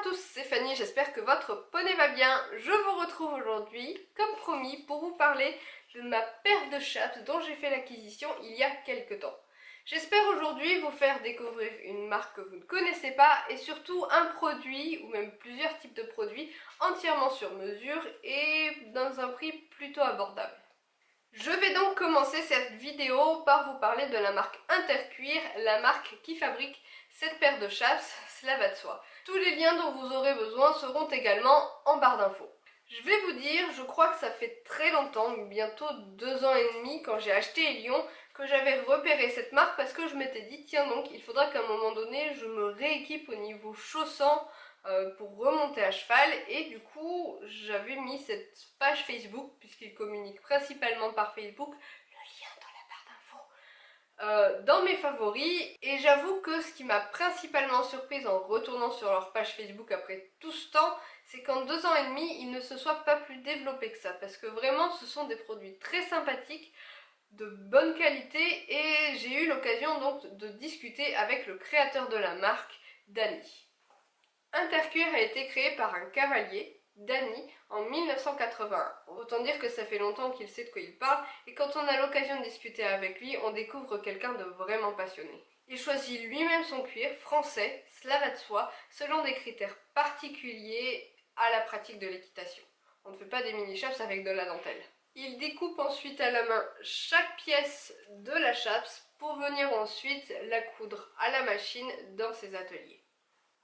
tous, c'est Fanny, j'espère que votre poney va bien. Je vous retrouve aujourd'hui, comme promis, pour vous parler de ma paire de chaps dont j'ai fait l'acquisition il y a quelques temps. J'espère aujourd'hui vous faire découvrir une marque que vous ne connaissez pas et surtout un produit ou même plusieurs types de produits entièrement sur mesure et dans un prix plutôt abordable. Je vais donc commencer cette vidéo par vous parler de la marque Intercuir, la marque qui fabrique cette paire de chaps, cela va de soi. Tous les liens dont vous aurez besoin seront également en barre d'infos. Je vais vous dire, je crois que ça fait très longtemps, bientôt 2 ans et demi, quand j'ai acheté Elion, que j'avais repéré cette marque parce que je m'étais dit, tiens donc, il faudra qu'à un moment donné, je me rééquipe au niveau chaussant pour remonter à cheval, et du coup j'avais mis cette page Facebook puisqu'ils communiquent principalement par Facebook, le lien dans la barre d'infos, dans mes favoris, et j'avoue que ce qui m'a principalement surprise en retournant sur leur page Facebook après tout ce temps, c'est qu'en 2 ans et demi ils ne se soient pas plus développés que ça, parce que vraiment ce sont des produits très sympathiques, de bonne qualité, et j'ai eu l'occasion donc de discuter avec le créateur de la marque, Dany. Intercuir a été créé par un cavalier, Dany, en 1981. Autant dire que ça fait longtemps qu'il sait de quoi il parle, et quand on a l'occasion de discuter avec lui, on découvre quelqu'un de vraiment passionné. Il choisit lui-même son cuir, français, cela va de soi, selon des critères particuliers à la pratique de l'équitation. On ne fait pas des mini-chaps avec de la dentelle. Il découpe ensuite à la main chaque pièce de la chaps pour venir ensuite la coudre à la machine dans ses ateliers.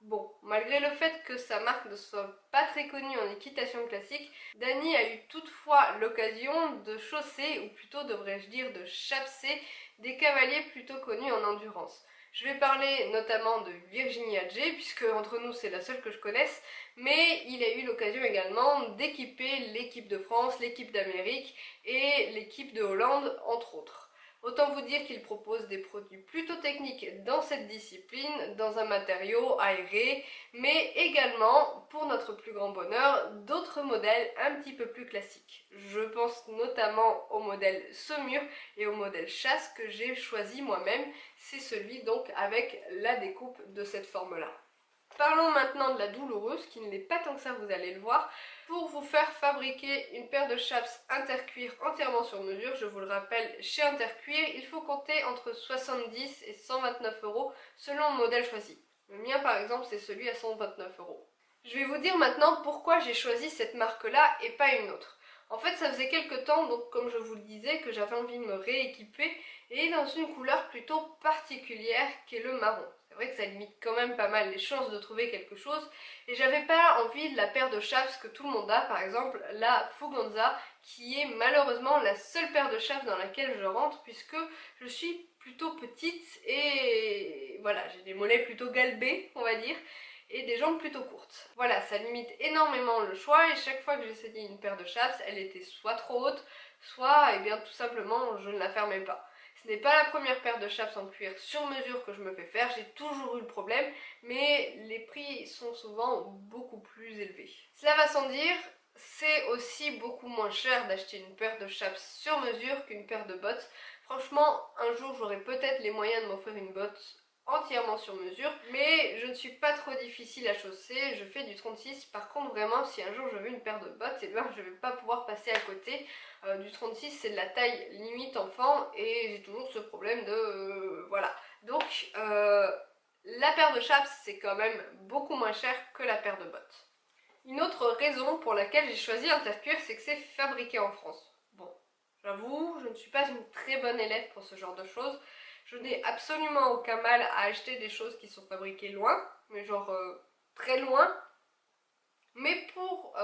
Bon, malgré le fait que sa marque ne soit pas très connue en équitation classique, Dany a eu toutefois l'occasion de chausser, ou plutôt devrais-je dire de chapser, des cavaliers plutôt connus en endurance. Je vais parler notamment de Virginie Adger, puisque entre nous c'est la seule que je connaisse, mais il a eu l'occasion également d'équiper l'équipe de France, l'équipe d'Amérique et l'équipe de Hollande, entre autres. Autant vous dire qu'il propose des produits plutôt techniques dans cette discipline, dans un matériau aéré, mais également, pour notre plus grand bonheur, d'autres modèles un petit peu plus classiques. Je pense notamment au modèle saumure et au modèle chasse que j'ai choisi moi-même, c'est celui donc avec la découpe de cette forme-là. Parlons maintenant de la douloureuse, qui ne l'est pas tant que ça, vous allez le voir. Pour vous faire fabriquer une paire de chaps Intercuir entièrement sur mesure, je vous le rappelle, chez Intercuir, il faut compter entre 70 et 129 € selon le modèle choisi. Le mien par exemple, c'est celui à 129 €. Je vais vous dire maintenant pourquoi j'ai choisi cette marque-là et pas une autre. En fait, ça faisait quelques temps, donc comme je vous le disais, que j'avais envie de me rééquiper, et dans une couleur plutôt particulière qui est le marron. C'est vrai que ça limite quand même pas mal les chances de trouver quelque chose, et j'avais pas envie de la paire de chaps que tout le monde a, par exemple la Fuganza, qui est malheureusement la seule paire de chaps dans laquelle je rentre, puisque je suis plutôt petite et voilà, j'ai des mollets plutôt galbés, on va dire, et des jambes plutôt courtes. Voilà, ça limite énormément le choix, et chaque fois que j'essayais une paire de chaps, elle était soit trop haute, soit, eh bien, tout simplement, je ne la fermais pas. Ce n'est pas la première paire de chaps en cuir sur mesure que je me fais faire, j'ai toujours eu le problème, mais les prix sont souvent beaucoup plus élevés. Cela va sans dire, c'est aussi beaucoup moins cher d'acheter une paire de chaps sur mesure qu'une paire de bottes. Franchement, un jour j'aurai peut-être les moyens de m'offrir une botte entièrement sur mesure, mais je ne suis pas trop difficile à chausser, je fais du 36. Par contre, vraiment, si un jour je veux une paire de bottes, et bien je ne vais pas pouvoir passer à côté. Du 36, c'est de la taille limite enfant, et j'ai toujours ce problème de voilà. Donc la paire de chaps, c'est quand même beaucoup moins cher que la paire de bottes. Une autre raison pour laquelle j'ai choisi Intercuir, c'est que c'est fabriqué en France. Bon, j'avoue, je ne suis pas une très bonne élève pour ce genre de choses. Je n'ai absolument aucun mal à acheter des choses qui sont fabriquées loin, mais genre très loin. Mais pour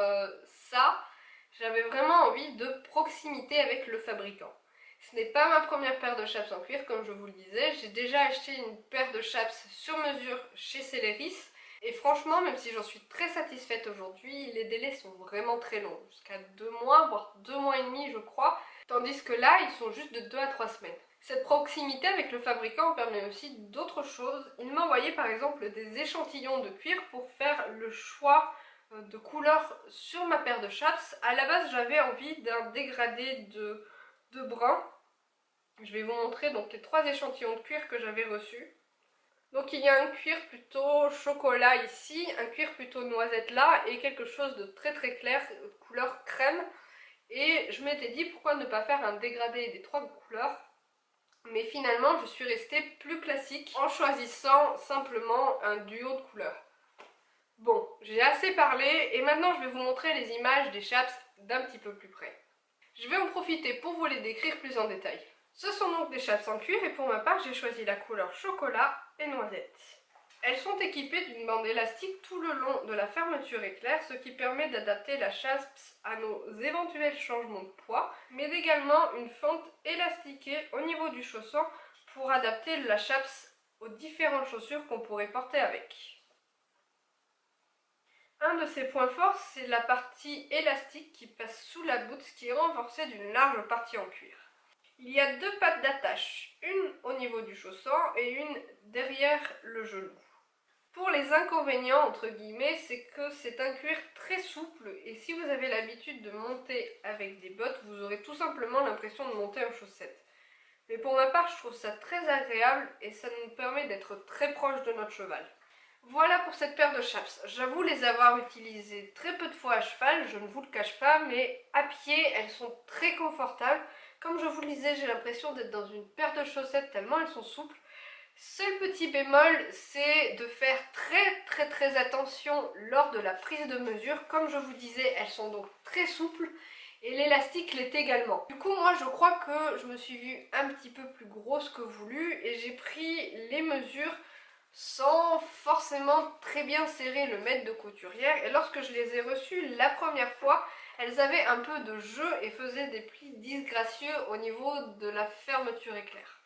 ça, j'avais vraiment envie de proximité avec le fabricant. Ce n'est pas ma première paire de chaps en cuir, comme je vous le disais. J'ai déjà acheté une paire de chaps sur mesure chez Celeris. Et franchement, même si j'en suis très satisfaite aujourd'hui, les délais sont vraiment très longs. Jusqu'à 2 mois, voire 2 mois et demi, je crois. Tandis que là, ils sont juste de 2 à 3 semaines. Cette proximité avec le fabricant permet aussi d'autres choses. Il m'a envoyé par exemple des échantillons de cuir pour faire le choix de couleurs sur ma paire de chaps. À la base, j'avais envie d'un dégradé de brun. Je vais vous montrer donc les 3 échantillons de cuir que j'avais reçus. Donc il y a un cuir plutôt chocolat ici, un cuir plutôt plutôt noisette là et quelque chose de très très clair, couleur crème. Et je m'étais dit pourquoi ne pas faire un dégradé des trois couleurs. Mais finalement je suis restée plus classique en choisissant simplement un duo de couleurs. Bon, j'ai assez parlé et maintenant je vais vous montrer les images des chaps d'un petit peu plus près. Je vais en profiter pour vous les décrire plus en détail. Ce sont donc des chaps en cuir et pour ma part j'ai choisi la couleur chocolat et noisette. Elles sont équipées d'une bande élastique tout le long de la fermeture éclair, ce qui permet d'adapter la chaps à nos éventuels changements de poids, mais également une fente élastiquée au niveau du chausson pour adapter la chaps aux différentes chaussures qu'on pourrait porter avec. Un de ses points forts, c'est la partie élastique qui passe sous la boute, qui est renforcée d'une large partie en cuir. Il y a deux pattes d'attache, une au niveau du chausson et une derrière le genou. Pour les inconvénients, entre guillemets, c'est que c'est un cuir très souple et si vous avez l'habitude de monter avec des bottes, vous aurez tout simplement l'impression de monter en chaussettes. Mais pour ma part, je trouve ça très agréable et ça nous permet d'être très proche de notre cheval. Voilà pour cette paire de chaps. J'avoue les avoir utilisées très peu de fois à cheval, je ne vous le cache pas, mais à pied, elles sont très confortables. Comme je vous le disais, j'ai l'impression d'être dans une paire de chaussettes tellement elles sont souples. Seul petit bémol, c'est de faire très attention lors de la prise de mesure. Comme je vous disais, elles sont donc très souples et l'élastique l'est également. Du coup, moi je crois que je me suis vue un petit peu plus grosse que voulu et j'ai pris les mesures sans forcément très bien serrer le mètre de couturière. Et lorsque je les ai reçues la première fois, elles avaient un peu de jeu et faisaient des plis disgracieux au niveau de la fermeture éclair.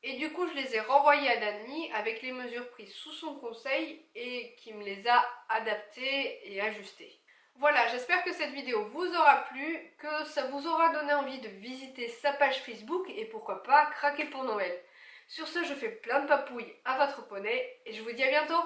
Et du coup, je les ai renvoyées à Dani avec les mesures prises sous son conseil et qui me les a adaptées et ajustées. Voilà, j'espère que cette vidéo vous aura plu, que ça vous aura donné envie de visiter sa page Facebook et pourquoi pas craquer pour Noël. Sur ce, je fais plein de papouilles à votre poney et je vous dis à bientôt!